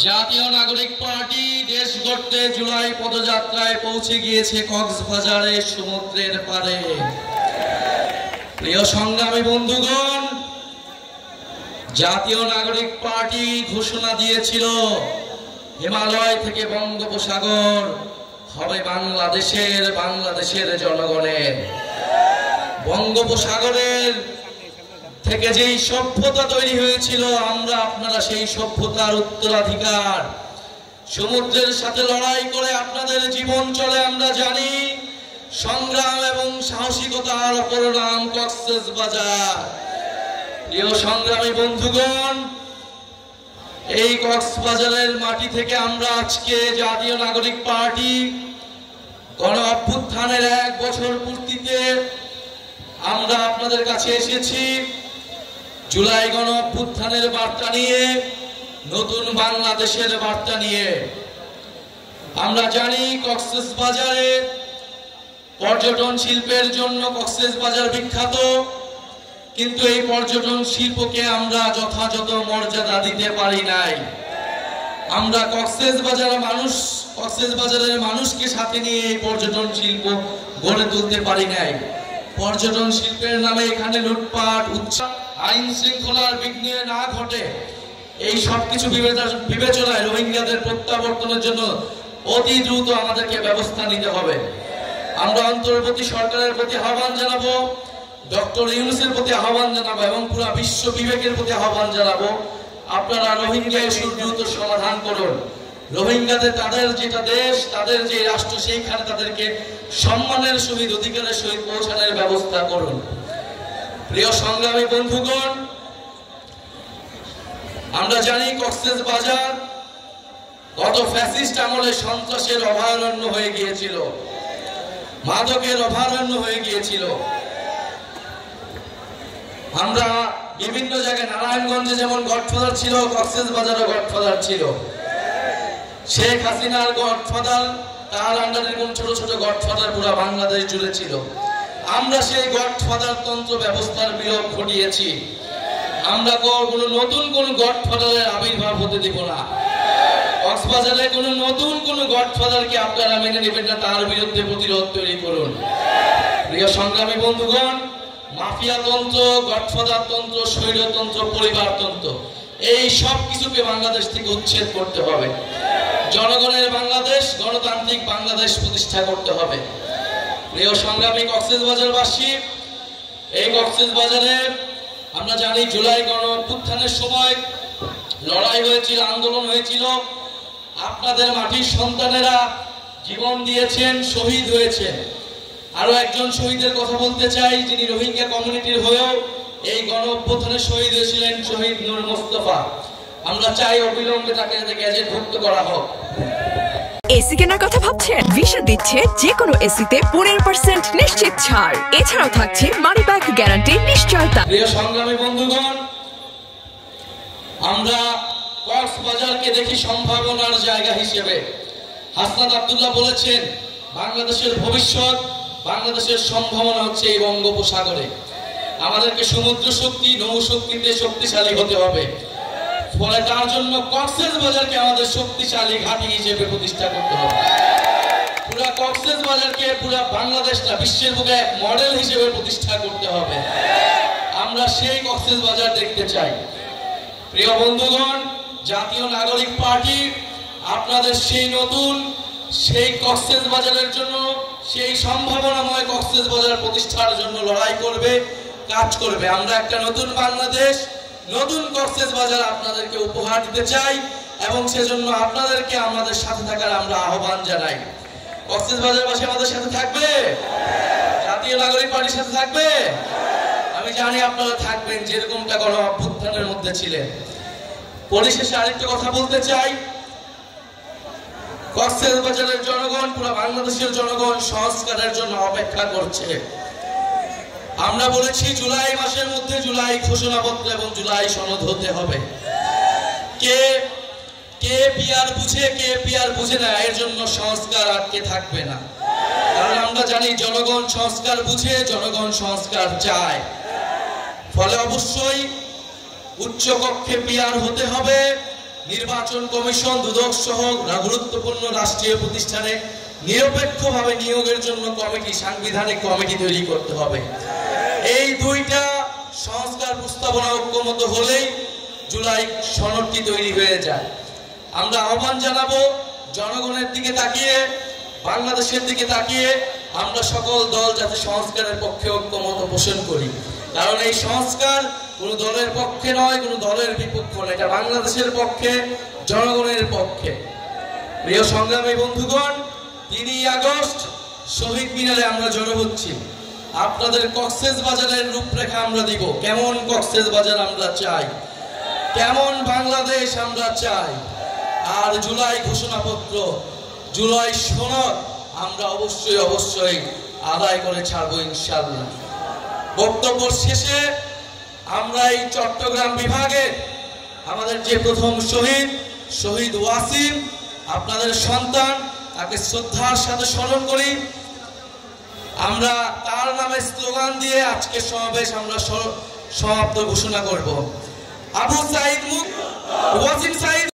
জাতীয় নাগরিক পার্টি দেশ গড়তে জুলাই পদযাত্রায় পৌঁছে গিয়েছে কক্সবাজারের সমুদ্রের পাড়ে। প্রিয় সংগ্রামী বন্ধুগণ, জাতীয় নাগরিক পার্টি ঘোষণা দিয়েছিল হিমালয় থেকে বঙ্গোপসাগর হবে বাংলাদেশের জনগণের। বঙ্গোপসাগরের থেকে যেই সভ্যতা তৈরি হয়েছিল, আমরা আপনারা সেই সভ্যতার উত্তরাধিকার। সমুদ্রের সাথে লড়াই করে আপনাদের জীবন চলে আমরা জানি। সংগ্রাম এবং সাহসিকতার অপর নাম কক্সবাজার। প্রিয় সংগ্রামী বন্ধুগণ, এই কক্সবাজারের মাটি থেকে আমরা আজকে জাতীয় নাগরিক পার্টি গণ অভ্যুত্থানের 1 বছর পূর্তিতে আমরা আপনাদের কাছে এসেছি জুলাই গণ অভ্যুত্থানের বার্তা নিয়ে, নতুন বাংলাদেশের বার্তা নিয়ে। আমরা জানি কক্সবাজারে পর্যটন শিল্পের জন্য কক্সবাজার বিখ্যাত, কিন্তু এই পর্যটন শিল্পকে আমরা যথাযথ মর্যাদা দিতে পারি নাই। আমরা কক্সবাজারের মানুষকে সাথে নিয়ে এই পর্যটন শিল্প গড়ে তুলতে পারি নাই। পর্যটন শিল্পের নামে এখানে লুটপাট, আইন শৃঙ্খলার বিঘ্ন না ঘটে, এই সবকিছু বিবেচনায় রোহিঙ্গাদের প্রত্যাবর্তনের জন্য অতি দ্রুত আমাদেরকে ব্যবস্থা নিতে হবে। আমরা অন্তর্বর্তী সরকারের প্রতি আহ্বান জানাবো, ডক্টর ইউনূসের প্রতি আহ্বান জানাবো এবং পুরো বিশ্ব বিবেকের প্রতি আহ্বান জানাবো, আপনারা রোহিঙ্গা ইস্যুর দ্রুত সমাধান করুন। রোহিঙ্গাদের তাদের যেটা দেশ, তাদের যে রাষ্ট্র, সেইখানে তাদেরকে সম্মানের সহিত, অধিকারের সহিত পৌঁছানোর ব্যবস্থা করুন। প্রিয় সংগ্রামী বন্ধুগণ, আমরা জানি কক্সবাজার গত ফ্যাসিস্ট আমলে সন্ত্রাসের অভয়ারণ্য হয়ে গিয়েছিল, মাদকের অভয়ারণ্য হয়ে গিয়েছিল। আমরা বিভিন্ন জায়গায়, নারায়ণগঞ্জে যেমন গডফাদার ছিল, কক্সবাজারও গডফাদার ছিল। শেখ হাসিনার গডফাদার, তার আন্ডারে কোন ছোট ছোট গডফাদার পুরো বাংলাদেশ জুড়ে ছিল। আমরা সেই গডফাদার তন্ত্র ব্যবস্থার বিলোপ ঘটিয়েছি। আমরা নতুন কোন গডফাদারের আবির্ভাব হতে দেব না। কক্সবাজারে নতুন কোন গডফাদারকে আপনারা মেনে নেবেন না, তার বিরুদ্ধে প্রতিরোধ তৈরি করুন। প্রিয় সংগ্রামী বন্ধুগণ, মাফিয়া তন্ত্র, গডফাদার তন্ত্র, স্বৈরতন্ত্র, পরিবারতন্ত্র, এই সব কিছুকে বাংলাদেশ থেকে উচ্ছেদ করতে হবে। জনগণের বাংলাদেশ, গণতান্ত্রিক বাংলাদেশ প্রতিষ্ঠা করতে হবে। প্রিয় সংগ্রামী কক্সবাজারবাসী, এই কক্সবাজারে আমরা জানি জুলাই গণ অভ্যুত্থানের সময় লড়াই হয়েছিল, আন্দোলন হয়েছিল। আপনাদের মাটির সন্তানেরা জীবন দিয়েছেন, শহীদ হয়েছেন। আরো একজন শহীদের কথা বলতে চাই, যিনি রোহিঙ্গা কমিউনিটির হয়েও এই গণ অভ্যুত্থানে শহীদ হয়েছিলেন, শহীদ নূর মোস্তফা। আমরা চাই অবিলম্বে তাকে গ্যাজেটভুক্ত করা হোক। এসি কেনার কথা ভাবছেন? ভিশন দিচ্ছে যে কোনো এসিতে 15% নিশ্চিত ছাড়। এছাড়াও থাকছে মানি ব্যাক গ্যারান্টি নিশ্চয়তা। প্রিয় সংগ্রামী বন্ধুগণ, আমরা কক্সবাজারকে দেখি সম্ভাবনার জায়গা হিসেবে। হাসনাত আব্দুল্লাহ বলেছেন, বাংলাদেশের ভবিষ্যৎ, বাংলাদেশের সম্ভাবনা হচ্ছে এই বঙ্গোপসাগরে। আমাদেরকে সমুদ্র শক্তি, নৌ শক্তিতে শক্তিশালী হতে হবে। ফলে তার জন্য কক্সবাজারকে আমাদের শক্তিশালী ঘাঁটি হিসেবে প্রতিষ্ঠা করতে হবে। পুরা কক্সবাজারকে, পুরা বাংলাদেশটা বিশ্বের বুকে মডেল হিসেবে প্রতিষ্ঠা করতে হবে। আমরা সেই কক্সবাজার দেখতে চাই। প্রিয় বন্ধুগণ, জাতীয় নাগরিক পার্টি আপনাদের সেই কক্সবাজারের জন্য, সেই সম্ভাবনাময় কক্সবাজার প্রতিষ্ঠার জন্য লড়াই করবে, কাজ করবে। আমরা একটা নতুন বাংলাদেশ, নতুন কক্সবাজার আপনাদেরকে উপহার দিতে চাই এবং সেজন্য আপনাদেরকে আমাদের সাথে থাকার আমরা আহ্বান জানাই। কক্সবাজারবাসী আমাদের সাথে থাকবে, জাতীয় নাগরিক পার্টির সাথে থাকবে। আমি জানি আপনারা থাকবেন, যেরকমটা গণ অভ্যুত্থানের মধ্যে ছিলেন। পরিশেষে আরেকটা কথা বলতে চাই, কক্সবাজারের জনগণ, পুরো বাংলাদেশের জনগণ সংস্কারের জন্য অপেক্ষা করছে। আমরা বলেছি জুলাই মাসের মধ্যে জুলাই ঘোষণাপত্র এবং জুলাই সনদ হতে হবে। কে পিআর বুঝে, কে পিআর বুঝে না, এর জন্য সংস্কার আটকে থাকবে না। কারণ আমরা জানি জনগণ সংস্কার বুঝে, জনগণ সংস্কার চায়। ফলে অবশ্যই উচ্চ কক্ষে পিআর হতে হবে, নির্বাচন কমিশন, দুদক সহ গুরুত্বপূর্ণ রাষ্ট্রীয় প্রতিষ্ঠানে নিরপেক্ষভাবে নিয়োগের জন্য কমিটি, সাংবিধানিক কমিটি তৈরি করতে হবে। এই দুইটা সংস্কার প্রস্তাবনা ঐক্যমত হলেই জুলাই সনদটি তৈরি হয়ে যায়। আমরা আহ্বান জানাবো জনগণের দিকে তাকিয়ে, বাংলাদেশের দিকে তাকিয়ে আমরা সকল দল যাতে সংস্কারের পক্ষে ঐক্যমত পোষণ করি, কারণ এই সংস্কার কোন দলের পক্ষে নয়, কোন দলের বিপক্ষ নয়, এটা বাংলাদেশের পক্ষে, জনগণের পক্ষে। প্রিয় সংগ্রামী বন্ধুগণ, 3 আগস্ট শহীদ মিনারে আমরা জড়ো হচ্ছি। আপনাদের কক্সবাজারের রূপরেখা আমরা দিব, কেমন কক্সবাজার আমরা চাই, কেমন বাংলাদেশ আমরা চাই। আর জুলাই ঘোষণাপত্র, জুলাই সনদ আমরা অবশ্যই আদায় করে ছাড়বো ইনশাআল্লাহ। বক্তব্য শেষে আমরা এই চট্টগ্রাম বিভাগের আমাদের যে প্রথম শহীদ ওয়াসিম, আপনাদের সন্তান, তাকে শ্রদ্ধার সাথে স্মরণ করি। আমরা তার নামে স্লোগান দিয়ে আজকে সমাবেশ আমরা সমাপ্ত ঘোষণা করব। আবু সাইদ মুক্ত, ওয়াসিম সাইদ